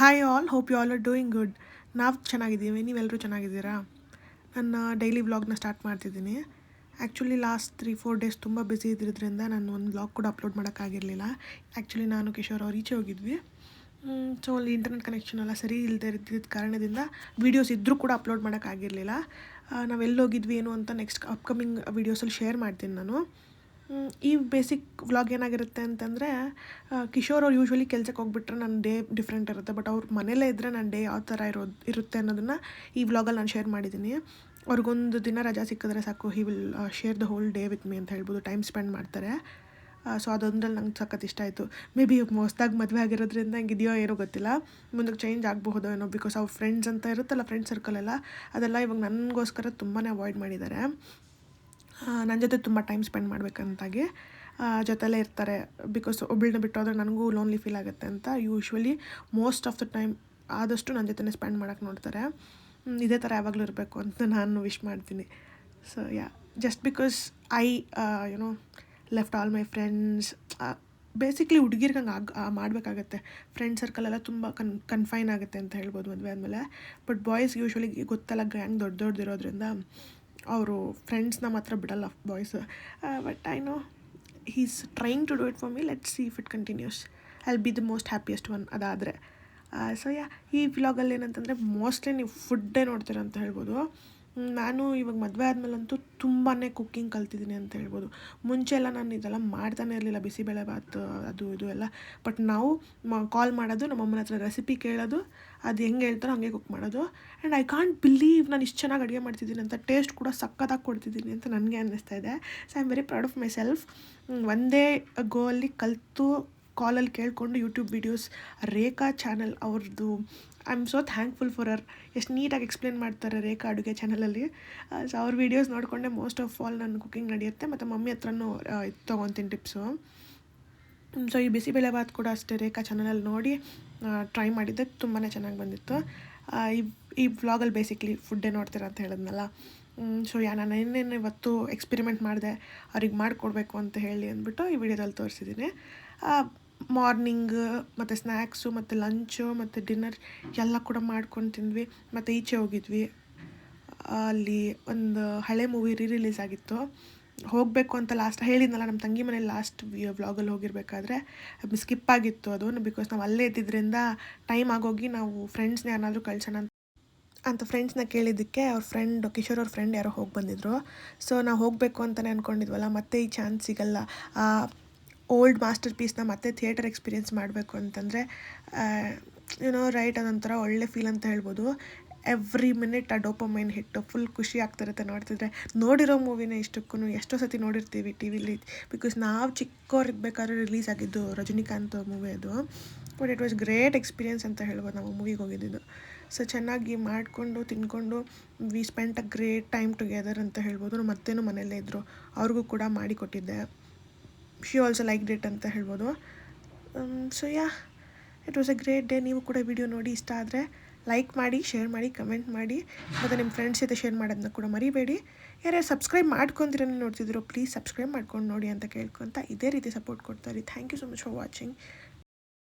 Hi all, hope you all are doing good. ನಾವು ಚೆನ್ನಾಗಿದ್ದೀವಿ, ನೀವೆಲ್ಲರೂ ಚೆನ್ನಾಗಿದ್ದೀರಾ? ನನ್ನ ಡೈಲಿ ವ್ಲಾಗ್ನ ಸ್ಟಾರ್ಟ್ ಮಾಡ್ತಿದ್ದೀನಿ. ಆ್ಯಕ್ಚುಲಿ ಲಾಸ್ಟ್ 3-4 ಡೇಸ್ ತುಂಬ ಬ್ಯುಸಿ ಇದ್ದಿದ್ದರಿಂದ ನಾನು ಒಂದು ವ್ಲಾಗ್ ಕೂಡ ಅಪ್ಲೋಡ್ ಮಾಡೋಕ್ಕಾಗಿರಲಿಲ್ಲ. ಆ್ಯಕ್ಚುಲಿ ನಾನು ಕಿಶೋರ್ ಅವ್ರು ಈಚೆ ಹೋಗಿದ್ವಿ. ಸೊ ಅಲ್ಲಿ ಇಂಟರ್ನೆಟ್ ಕನೆಕ್ಷನ್ ಎಲ್ಲ ಸರಿ ಇಲ್ಲದೆ ಇದ್ದಿದ್ದ ಕಾರಣದಿಂದ ವೀಡಿಯೋಸ್ ಇದ್ದರೂ ಕೂಡ ಅಪ್ಲೋಡ್ ಮಾಡೋಕ್ಕಾಗಿರಲಿಲ್ಲ. ನಾವೆಲ್ಲಿ ಹೋಗಿದ್ವಿ ಏನು ಅಂತ ನೆಕ್ಸ್ಟ್ ಅಪ್ಕಮಿಂಗ್ ವೀಡಿಯೋಸಲ್ಲಿ ಶೇರ್ ಮಾಡ್ತೀನಿ ನಾನು. ಈ ಬೇಸಿಕ್ ವ್ಲಾಗ್ ಏನಾಗಿರುತ್ತೆ ಅಂತಂದರೆ, ಕಿಶೋರ್ ಅವ್ರು ಯೂಶ್ವಲಿ ಕೆಲ್ಸಕ್ಕೆ ಹೋಗ್ಬಿಟ್ರೆ ನನ್ನ ಡೇ ಡಿಫ್ರೆಂಟ್ ಇರುತ್ತೆ. ಬಟ್ ಅವ್ರು ಮನೇಲೇ ಇದ್ದರೆ ನನ್ನ ಡೇ ಯಾವ ಥರ ಇರುತ್ತೆ ಅನ್ನೋದನ್ನು ಈ ವ್ಲಾಗಲ್ಲಿ ನಾನು ಶೇರ್ ಮಾಡಿದ್ದೀನಿ. ಅವ್ರಿಗೊಂದು ದಿನ ರಜಾ ಸಿಕ್ಕಿದ್ರೆ ಸಾಕು, he will share the whole day with me ಅಂತ ಹೇಳ್ಬೋದು, ಟೈಮ್ ಸ್ಪೆಂಡ್ ಮಾಡ್ತಾರೆ. ಸೊ ಅದೊಂದ್ರಲ್ಲಿ ನಂಗೆ ಸಖತ್ ಇಷ್ಟ ಆಯಿತು. ಮೇ ಬಿ ಹೊಸ್ದಾಗಿ ಮದುವೆ ಆಗಿರೋದ್ರಿಂದ ನಂಗೆ ಇದೆಯೋ ಏನೋ ಗೊತ್ತಿಲ್ಲ, ಮುಂದಕ್ಕೆ ಚೇಂಜ್ ಆಗಬಹುದೋ ಏನೋ. ಬಿಕಾಸ್ ಅವ್ರ ಫ್ರೆಂಡ್ಸ್ ಅಂತ ಇರುತ್ತಲ್ಲ, ಫ್ರೆಂಡ್ ಸರ್ಕಲೆಲ್ಲ, ಅದೆಲ್ಲ ಇವಾಗ ನನಗೋಸ್ಕರ ತುಂಬಾ ಅವಾಯ್ಡ್ ಮಾಡಿದ್ದಾರೆ. ನನ್ನ ಜೊತೆ ತುಂಬ ಟೈಮ್ ಸ್ಪೆಂಡ್ ಮಾಡಬೇಕಂತಾಗಿ ಜೊತೆಲೇ ಇರ್ತಾರೆ. ಬಿಕಾಸ್ ಒಬ್ಬಳನ್ನ ಬಿಟ್ಟೋದ್ರೆ ನನಗೂ ಲೋನ್ಲಿ ಫೀಲ್ ಆಗುತ್ತೆ ಅಂತ usually most of the time ಆದಷ್ಟು ನನ್ನ ಜೊತೆ ಸ್ಪೆಂಡ್ ಮಾಡೋಕ್ಕೆ ನೋಡ್ತಾರೆ. ಇದೇ ಥರ ಯಾವಾಗಲೂ ಇರಬೇಕು ಅಂತ ನಾನು ವಿಶ್ ಮಾಡ್ತೀನಿ. So just because I left all my friends. Basically ಹುಡುಗಿರ್ಗೆ ಹಂಗೆ ಮಾಡಬೇಕಾಗತ್ತೆ. ಫ್ರೆಂಡ್ ಸರ್ಕಲೆಲ್ಲ ತುಂಬ ಕನ್ಫೈನ್ ಆಗುತ್ತೆ ಅಂತ ಹೇಳ್ಬೋದು ಮದುವೆ ಆದಮೇಲೆ. ಬಟ್ ಬಾಯ್ಸ್ ಯೂಶ್ವಲಿ ಗೊತ್ತಲ್ಲ, ಗ್ಯಾಂಗ್ ದೊಡ್ಡದಿರೋದ್ರಿಂದ ಅವರು ಫ್ರೆಂಡ್ಸ್ನ ಮಾತ್ರ ಬಿಡಲ್ಲ boys. But I know he is trying to do it for me. Let's see if it continues. I will be the most happiest one ಅದಾದರೆ. ಸೊ ಈ ವ್ಲಾಗಲ್ಲಿ ಏನಂತಂದರೆ ಮೋಸ್ಟ್ಲಿ ನೀವು ಫುಡ್ಡೇ ನೋಡ್ತೀರ ಅಂತ ಹೇಳ್ಬೋದು. ನಾನು ಇವಾಗ ಮದುವೆ ಆದಮೇಲಂತೂ ತುಂಬಾ ಕುಕ್ಕಿಂಗ್ ಕಲ್ತಿದ್ದೀನಿ ಅಂತ ಹೇಳ್ಬೋದು. ಮುಂಚೆ ಎಲ್ಲ ನಾನು ಇದೆಲ್ಲ ಮಾಡ್ತಾನೆ ಇರಲಿಲ್ಲ, ಬಿಸಿಬೇಳೆ ಭಾತ್ ಅದು ಇದು ಎಲ್ಲ. ಬಟ್ ನಾವು ಕಾಲ್ ಮಾಡೋದು, ನಮ್ಮ ಅಮ್ಮನ ಹತ್ರ ರೆಸಿಪಿ ಕೇಳೋದು, ಅದು ಹೆಂಗೆ ಹೇಳ್ತಾರೋ ಹಂಗೆ ಕುಕ್ ಮಾಡೋದು. ಆ್ಯಂಡ್ ಐ ಕಾಂಟ್ ಬಿಲೀವ್ ನಾನು ಇಷ್ಟು ಚೆನ್ನಾಗಿ ಅಡುಗೆ ಮಾಡ್ತಿದ್ದೀನಿ ಅಂತ. ಟೇಸ್ಟ್ ಕೂಡ ಸಕ್ಕತ್ತಾಗಿ ಕೊಡ್ತಿದ್ದೀನಿ ಅಂತ ನನಗೆ ಅನ್ನಿಸ್ತಾ ಇದೆ. So I am very proud of my self. ಒಂದೇ ಗೋಲ್ಲಿ ಕಲಿತು ಕಾಲಲ್ಲಿ ಕೇಳಿಕೊಂಡು ಯೂಟ್ಯೂಬ್ ವೀಡಿಯೋಸ್, ರೇಖಾ ಚಾನಲ್ ಅವ್ರದ್ದು, I am so thankful for our. ಎಷ್ಟು ನೀಟಾಗಿ ಎಕ್ಸ್ಪ್ಲೇನ್ ಮಾಡ್ತಾರೆ ರೇಖಾ ಅಡುಗೆ ಚಾನಲಲ್ಲಿ. ಸೊ ಅವ್ರ ವೀಡಿಯೋಸ್ ನೋಡಿಕೊಂಡೆ ಮೋಸ್ಟ್ ಆಫ್ ಆಲ್ ನನ್ನ ಕುಕ್ಕಿಂಗ್ ನಡೆಯುತ್ತೆ. ಮತ್ತು ಮಮ್ಮಿ ಹತ್ರನೂ ತೊಗೊತೀನಿ ಟಿಪ್ಸು. ಸೊ ಈ ಬಿಸಿಬೇಳೆ ಭಾತ್ ಕೂಡ ಅಷ್ಟೇ ರೇಖಾ ಚಾನಲಲ್ಲಿ ನೋಡಿ ಟ್ರೈ ಮಾಡಿದ್ದೆ, ತುಂಬಾ ಚೆನ್ನಾಗಿ ಬಂದಿತ್ತು. ಈ ವ್ಲಾಗಲ್ಲಿ ಬೇಸಿಕ್ಲಿ ಫುಡ್ಡೇ ನೋಡ್ತೀರ ಅಂತ ಹೇಳಿದ್ನಲ್ಲ. ಸೊ ನಾನು ಏನೇನು ಇವತ್ತು ಎಕ್ಸ್ಪೆರಿಮೆಂಟ್ ಮಾಡಿದೆ ಅವ್ರಿಗೆ ಮಾಡಿಕೊಡ್ಬೇಕು ಅಂತ ಹೇಳಿ ಅಂದ್ಬಿಟ್ಟು ಈ ವಿಡಿಯೋದಲ್ಲಿ ತೋರಿಸಿದ್ದೀನಿ. ಮಾರ್ನಿಂಗ್ ಮತ್ತು ಸ್ನ್ಯಾಕ್ಸು ಮತ್ತು ಲಂಚು ಮತ್ತು ಡಿನ್ನರ್ ಎಲ್ಲ ಕೂಡ ಮಾಡ್ಕೊಂಡು ತಿಂದ್ವಿ. ಮತ್ತು ಈಚೆ ಹೋಗಿದ್ವಿ. ಅಲ್ಲಿ ಒಂದು ಹಳೆ ಮೂವಿ ರಿಲೀಸ್ ಆಗಿತ್ತು, ಹೋಗಬೇಕು ಅಂತ ಲಾಸ್ಟ್ ಹೇಳಿದ್ನಲ್ಲ, ನಮ್ಮ ತಂಗಿ ಮನೇಲಿ ಲಾಸ್ಟ್ ವ್ಲಾಗಲ್ಲಿ ಹೋಗಿರಬೇಕಾದ್ರೆ ಸ್ಕಿಪ್ ಆಗಿತ್ತು ಅದು. ಬಿಕಾಸ್ ನಾವು ಅಲ್ಲೇ ಇದ್ದಿದ್ದರಿಂದ ಟೈಮ್ ಆಗೋಗಿ ನಾವು ಫ್ರೆಂಡ್ಸ್ನ ಏನಾದರೂ ಕಳ್ಸೋಣ ಅಂತ ಫ್ರೆಂಡ್ಸ್ನ ಕೇಳಿದ್ದಕ್ಕೆ ಅವ್ರ ಫ್ರೆಂಡ್ ಕಿಶೋರ್ ಅವ್ರ ಫ್ರೆಂಡ್ ಯಾರೋ ಹೋಗಿ ಬಂದಿದ್ರು. ಸೊ ನಾವು ಹೋಗಬೇಕು ಅಂತಲೇ ಅಂದ್ಕೊಂಡಿದ್ವಲ್ಲ, ಮತ್ತೆ ಈ ಚಾನ್ಸ್ ಸಿಗಲ್ಲ. ಓಲ್ಡ್ ಮಾಸ್ಟರ್ ಪೀಸ್ನ ಮತ್ತೆ ಥಿಯೇಟರ್ ಎಕ್ಸ್ಪೀರಿಯೆನ್ಸ್ ಮಾಡಬೇಕು ಅಂತಂದರೆ ರೈಟ್, ಅದೊಂಥರ ಒಳ್ಳೆ ಫೀಲ್ ಅಂತ ಹೇಳ್ಬೋದು. ಎವ್ರಿ ಮಿನಿಟ್ ಆ ಡೋಪಮೈನ್ ಹಿಟ್ಟು ಫುಲ್ ಖುಷಿ ಆಗ್ತಿರುತ್ತೆ ನೋಡ್ತಿದ್ರೆ. ನೋಡಿರೋ ಮೂವಿನೇ ಇಷ್ಟಕ್ಕೂ ಎಷ್ಟೋ ಸತಿ ನೋಡಿರ್ತೀವಿ ಟಿ ವಿಲಿ. ಬಿಕಾಸ್ ನಾವು ಚಿಕ್ಕವ್ರಿರ್ಬೇಕಾದ್ರೆ ರಿಲೀಸ್ ಆಗಿದ್ದು ರಜನಿಕಾಂತ್ ಮೂವಿ ಅದು. But it was great experience ಅಂತ ಹೇಳ್ಬೋದು ನಾವು ಮೂವಿಗೆ ಹೋಗಿದ್ದು. ಸೊ ಚೆನ್ನಾಗಿ ಮಾಡಿಕೊಂಡು ತಿಂದ್ಕೊಂಡು we spent a great time together ಅಂತ ಹೇಳ್ಬೋದು. ನಮ್ಮ ಅತ್ತೆನೂ ಮನೆಯಲ್ಲೇ ಇದ್ದರು, ಅವ್ರಿಗೂ ಕೂಡ ಮಾಡಿಕೊಟ್ಟಿದ್ದೆ. ಶಿ ಆಲ್ಸೋ ಲೈಕ್ ಡಿಟ್ ಅಂತ ಹೇಳ್ಬೋದು. So it was a great day. ನೀವು ಕೂಡ ವಿಡಿಯೋ ನೋಡಿ ಇಷ್ಟ ಆದರೆ ಲೈಕ್ ಮಾಡಿ, ಶೇರ್ ಮಾಡಿ, ಕಮೆಂಟ್ ಮಾಡಿ, ಮತ್ತು ನಿಮ್ಮ ಫ್ರೆಂಡ್ಸ್ ಜೊತೆ ಶೇರ್ ಮಾಡೋದನ್ನ ಕೂಡ ಮರಿಬೇಡಿ. ಯಾರ್ಯಾರು ಸಬ್ಸ್ಕ್ರೈಬ್ ಮಾಡ್ಕೊತೀರ ನೋಡ್ತಿದ್ರು, ಪ್ಲೀಸ್ ಸಬ್ಸ್ಕ್ರೈಬ್ ಮಾಡ್ಕೊಂಡು ನೋಡಿ ಅಂತ ಕೇಳ್ಕೊತ ಇದೇ ರೀತಿ ಸಪೋರ್ಟ್ ಕೊಡ್ತಾರೆ. Thank you so much for watching.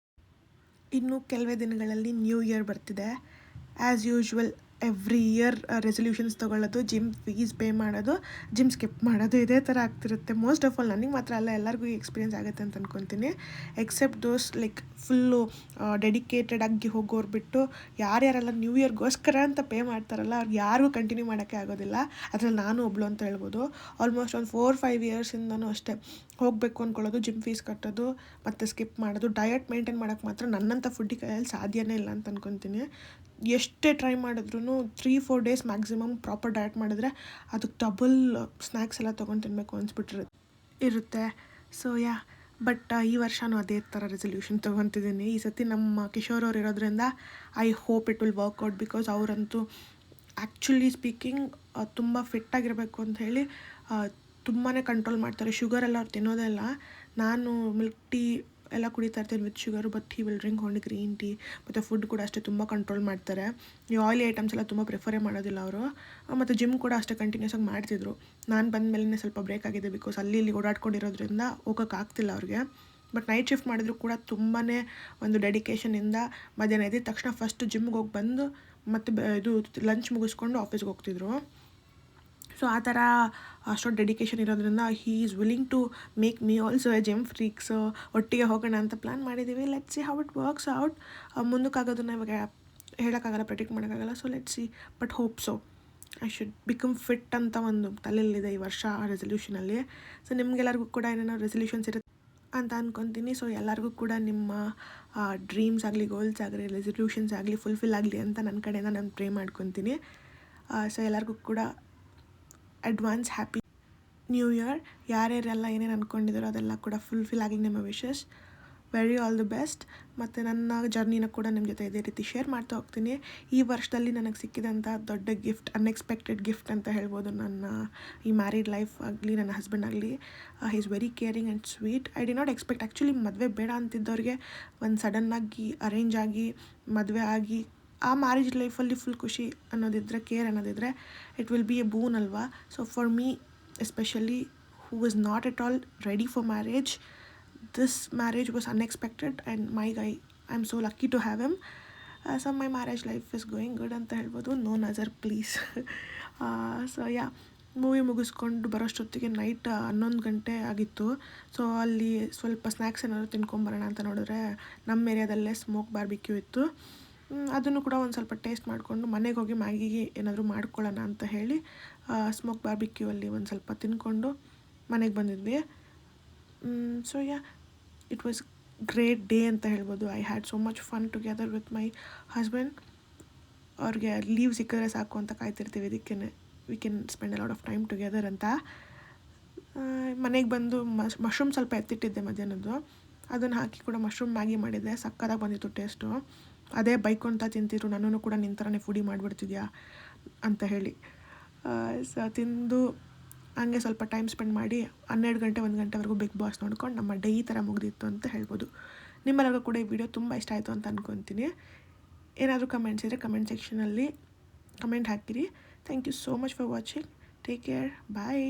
ಇನ್ನು ಕೆಲವೇ ದಿನಗಳಲ್ಲಿ ನ್ಯೂ ಇಯರ್ ಬರ್ತಿದೆ. As usual every year resolutions ತೊಗೊಳ್ಳೋದು, ಜಿಮ್ ಫೀಸ್ ಪೇ ಮಾಡೋದು, ಜಿಮ್ ಸ್ಕಿಪ್ ಮಾಡೋದು, ಇದೇ ಥರ ಆಗ್ತಿರುತ್ತೆ. ಮೋಸ್ಟ್ ಆಫ್ ಆಲ್ ನನಗೆ ಮಾತ್ರ ಅಲ್ಲ, ಎಲ್ಲರಿಗೂ ಎಕ್ಸ್ಪೀರಿಯೆನ್ಸ್ ಆಗುತ್ತೆ ಅಂತ ಅಂದ್ಕೊತೀನಿ. ಎಕ್ಸೆಪ್ಟ್ ದೋಸ್ ಲೈಕ್ ಫುಲ್ಲು ಡೆಡಿಕೇಟೆಡ್ ಆಗಿ ಹೋಗೋರು ಬಿಟ್ಟು, ಯಾರ್ಯಾರೆಲ್ಲ ನ್ಯೂ ಇಯರ್ಗೋಸ್ಕರ ಅಂತ ಪೇ ಮಾಡ್ತಾರಲ್ಲ, ಅವ್ರಿಗೆ ಯಾರಿಗೂ ಕಂಟಿನ್ಯೂ ಮಾಡೋಕ್ಕೆ ಆಗೋದಿಲ್ಲ. ಅದರಲ್ಲಿ ನಾನು ಒಬ್ಳು ಅಂತ ಹೇಳ್ಬೋದು. ಆಲ್ಮೋಸ್ಟ್ ಒಂದು 4-5 ಇಯರ್ಸಿಂದನೂ ಅಷ್ಟೇ ಹೋಗಬೇಕು ಅಂದ್ಕೊಳ್ಳೋದು, ಜಿಮ್ ಫೀಸ್ ಕಟ್ಟೋದು, ಮತ್ತು ಸ್ಕಿಪ್ ಮಾಡೋದು. ಡಯಟ್ ಮೇಂಟೈನ್ ಮಾಡೋಕ್ಕೆ ಮಾತ್ರ ನನ್ನಂಥ ಫುಡ್ಡಿ ಕೈಯಲ್ಲಿ ಸಾಧ್ಯನೇ ಇಲ್ಲ ಅಂತ ಅಂದ್ಕೊತೀನಿ. ಎಷ್ಟೇ ಟ್ರೈ ಮಾಡಿದ್ರೂ 3-4 ಡೇಸ್ ಮ್ಯಾಕ್ಸಿಮಮ್ ಪ್ರಾಪರ್ ಡಯಟ್ ಮಾಡಿದ್ರೆ ಅದಕ್ಕೆ ಡಬಲ್ ಸ್ನ್ಯಾಕ್ಸ್ ಎಲ್ಲ ತೊಗೊಂಡು ತಿನ್ನಬೇಕು ಇರುತ್ತೆ. ಸೊ ಬಟ್ ಈ ವರ್ಷವೂ ಅದೇ ಥರ ರೆಸೊಲ್ಯೂಷನ್ ತೊಗೊತಿದ್ದೀನಿ. ಈ ಸತಿ ನಮ್ಮ ಕಿಶೋರ್ ಅವ್ರು ಇರೋದ್ರಿಂದ I hope it will work out. Because ಅವರಂತೂ ಆ್ಯಕ್ಚುಲಿ ಸ್ಪೀಕಿಂಗ್ ತುಂಬ ಫಿಟ್ಟಾಗಿರಬೇಕು ಅಂತ ಹೇಳಿ ತುಂಬಾ ಕಂಟ್ರೋಲ್ ಮಾಡ್ತಾರೆ. ಶುಗರೆಲ್ಲ ಅವ್ರು ತಿನ್ನೋದೇ ಇಲ್ಲ. ನಾನು ಮಿಲ್ಕ್ ಟೀ ಎಲ್ಲ ಕುಡಿತಾ ಇರ್ತೀನಿ with sugar, but he will drink only green tea. ಮತ್ತು ಫುಡ್ ಕೂಡ ಅಷ್ಟೇ ತುಂಬ ಕಂಟ್ರೋಲ್ ಮಾಡ್ತಾರೆ. ಈ ಆಯಿಲಿ ಐಟಮ್ಸ್ ಎಲ್ಲ ತುಂಬ ಪ್ರಿಫರೇ ಮಾಡೋದಿಲ್ಲ ಅವರು. ಮತ್ತು ಜಿಮ್ ಕೂಡ ಅಷ್ಟೇ ಕಂಟಿನ್ಯೂಸ್ ಆಗಿ ಮಾಡ್ತಿದ್ರು. ನಾನು ಬಂದ ಮೇಲೆ ಸ್ವಲ್ಪ ಬ್ರೇಕ್ ಆಗಿದೆ, ಬಿಕಾಸ್ ಅಲ್ಲಿ ಇಲ್ಲಿ ಓಡಾಡ್ಕೊಂಡಿರೋದ್ರಿಂದ ಹೋಗೋಕ್ಕಾಗ್ತಿಲ್ಲ ಅವ್ರಿಗೆ. ಬಟ್ ನೈಟ್ ಶಿಫ್ಟ್ ಮಾಡಿದ್ರು ಕೂಡ ತುಂಬಾ ಒಂದು ಡೆಡಿಕೇಷನಿಂದ ಮಧ್ಯಾಹ್ನ ಎದ್ದ ತಕ್ಷಣ ಫಸ್ಟ್ ಜಿಮ್ಗೆ ಹೋಗಿ ಬಂದು ಮತ್ತು ಇದು ಲಂಚ್ ಮುಗಿಸ್ಕೊಂಡು ಆಫೀಸ್ಗೆ ಹೋಗ್ತಿದ್ರು. ಸೊ ಆ ಥರ ಅಷ್ಟೊಂದು ಡೆಡಿಕೇಶನ್ ಇರೋದ್ರಿಂದ he is willing to make me also a gym freak. So ಒಟ್ಟಿಗೆ ಹೋಗೋಣ ಅಂತ ಪ್ಲ್ಯಾನ್ ಮಾಡಿದ್ದೀವಿ. Let's see how it works out. ಮುಂದಕ್ಕಾಗೋದನ್ನ ಇವಾಗ ಹೇಳೋಕ್ಕಾಗಲ್ಲ, ಪ್ರೆಡಿಕ್ಟ್ ಮಾಡೋಕ್ಕಾಗಲ್ಲ. So let's see, but hope so. I should become fit ಅಂತ ಒಂದು ತಲೆಯಲ್ಲಿದೆ ಈ ವರ್ಷ ರೆಸಲ್ಯೂಷನಲ್ಲಿ. ಸೊ ನಿಮಗೆಲ್ಲರಿಗೂ ಕೂಡ ಏನೇನೋ ರೆಸಲ್ಯೂಷನ್ಸ್ ಇರುತ್ತೆ ಅಂತ ಅಂದ್ಕೊತೀನಿ. ಸೊ ಎಲ್ಲರಿಗೂ ಕೂಡ ನಿಮ್ಮ ಡ್ರೀಮ್ಸ್ ಆಗಲಿ, ಗೋಲ್ಸ್ ಆಗಲಿ, ರೆಸಲ್ಯೂಷನ್ಸ್ ಆಗಲಿ ಫುಲ್ಫಿಲ್ ಆಗಲಿ ಅಂತ ನನ್ನ ಕಡೆಯಿಂದ ನಾನು ಪ್ರೇ ಮಾಡ್ಕೊತೀನಿ. ಸೊ ಎಲ್ಲರಿಗೂ ಕೂಡ ಅಡ್ವಾನ್ಸ್ ಹ್ಯಾಪಿ ನ್ಯೂ ಇಯರ್. ಯಾರ್ಯಾರೆಲ್ಲ ಏನೇನು ಅಂದ್ಕೊಂಡಿದ್ದಾರೋ ಅದೆಲ್ಲ ಕೂಡ ಫುಲ್ಫಿಲ್ ಆಗಲಿ ನಿಮ್ಮ wishes. Very all the best. ಮತ್ತು ನನ್ನ ಜರ್ನಿನ ಕೂಡ ನಿಮ್ಮ ಜೊತೆ ಇದೇ ರೀತಿ ಶೇರ್ ಮಾಡ್ತಾ ಹೋಗ್ತೀನಿ. ಈ ವರ್ಷದಲ್ಲಿ ನನಗೆ ಸಿಕ್ಕಿದಂಥ ದೊಡ್ಡ ಗಿಫ್ಟ್, ಅನ್ಎಕ್ಸ್ಪೆಕ್ಟೆಡ್ ಗಿಫ್ಟ್ ಅಂತ ಹೇಳ್ಬೋದು. ನನ್ನ ಈ ಮ್ಯಾರಿಡ್ ಲೈಫ್ ಆಗಲಿ, ನನ್ನ ಹಸ್ಬೆಂಡ್ ಆಗಲಿ, he is very caring and sweet. I did not expect. Actually ಮದುವೆ ಬೇಡ ಅಂತಿದ್ದವ್ರಿಗೆ ಒಂದು ಸಡನ್ನಾಗಿ ಅರೇಂಜ್ ಆಗಿ ಮದುವೆ ಆಗಿ ಆ ಮ್ಯಾರೇಜ್ ಲೈಫಲ್ಲಿ ಫುಲ್ ಖುಷಿ ಅನ್ನೋದಿದ್ದರೆ, ಕೇರ್ ಅನ್ನೋದಿದ್ದರೆ, it will be a boon ಅಲ್ವಾ. So for me especially, who is not at all ready for marriage, this marriage was unexpected and my guy, I am so lucky to have him. So my marriage life is going good ಅಂತ ಹೇಳ್ಬೋದು. No ನಜರ್ please. So yeah, movie ಮುಗಿಸ್ಕೊಂಡು ಬರೋಷ್ಟೊತ್ತಿಗೆ night 11 ಗಂಟೆ ಆಗಿತ್ತು. So ಅಲ್ಲಿ ಸ್ವಲ್ಪ snacks ಏನಾದರೂ ತಿನ್ಕೊಂಬರೋಣ ಅಂತ ನೋಡಿದ್ರೆ ನಮ್ಮ ಏರಿಯಾದಲ್ಲೇ ಸ್ಮೋಕ್ ಬಾರ್ಬಿಕ್ಯೂ ಇತ್ತು. ಅದನ್ನು ಕೂಡ ಒಂದು ಸ್ವಲ್ಪ ಟೇಸ್ಟ್ ಮಾಡಿಕೊಂಡು ಮನೆಗೆ ಹೋಗಿ ಮ್ಯಾಗಿಗೆ ಏನಾದರೂ ಮಾಡ್ಕೊಳ್ಳೋಣ ಅಂತ ಹೇಳಿ ಸ್ಮೋಕ್ ಬಾರ್ಬಿಕ್ಯೂ ಅಲ್ಲಿ ಒಂದು ಸ್ವಲ್ಪ ತಿನ್ಕೊಂಡು ಮನೆಗೆ ಬಂದಿದ್ವಿ. So yeah, it was great day ಅಂತ ಹೇಳ್ಬೋದು. I had so much fun together with my husband. ಅವ್ರಿಗೆ ಲೀವ್ ಸಿಕ್ಕಿದ್ರೆ ಸಾಕು ಅಂತ ಕಾಯ್ತಿರ್ತೀವಿ, ಇದಕ್ಕೆ we can spend a lot of time together ಅಂತ. ಮನೆಗೆ ಬಂದು ಮಶ್ರೂಮ್ ಸ್ವಲ್ಪ ಎತ್ತಿಟ್ಟಿದ್ದೆ ಮಧ್ಯಾಹ್ನದ್ದು, ಅದನ್ನು ಹಾಕಿ ಕೂಡ ಮಶ್ರೂಮ್ ಮ್ಯಾಗಿ ಮಾಡಿದ್ದೆ. ಸಕ್ಕತ್ತಾಗಿ ಬಂದಿತ್ತು ಟೇಸ್ಟು. ಅದೇ ಬೈಕೊಂತ ತಿಂತಿದ್ರು, ನನ್ನೂ ಕೂಡ ನಿನ್ನ ಥರನೇ ಫುಡಿ ಮಾಡಿಬಿಡ್ತಿದ್ಯಾ ಅಂತ ಹೇಳಿ. ಸೊ ತಿಂದು ಹಂಗೆ ಸ್ವಲ್ಪ ಟೈಮ್ ಸ್ಪೆಂಡ್ ಮಾಡಿ 12 ಗಂಟೆ 1 ಗಂಟೆವರೆಗೂ ಬಿಗ್ ಬಾಸ್ ನೋಡ್ಕೊಂಡು ನಮ್ಮ ಡೇ ಈ ಥರ ಮುಗಿದಿತ್ತು ಅಂತ ಹೇಳ್ಬೋದು. ನಿಮ್ಮೆಲ್ಲರಿಗೂ ಕೂಡ ಈ ವಿಡಿಯೋ ತುಂಬ ಇಷ್ಟ ಆಯಿತು ಅಂತ ಅಂದ್ಕೊತೀನಿ. ಏನಾದರೂ ಕಮೆಂಟ್ಸ್ ಇದ್ದರೆ ಕಮೆಂಟ್ ಸೆಕ್ಷನಲ್ಲಿ ಕಮೆಂಟ್ ಹಾಕಿರಿ. Thank you so much for watching. Take care. Bye.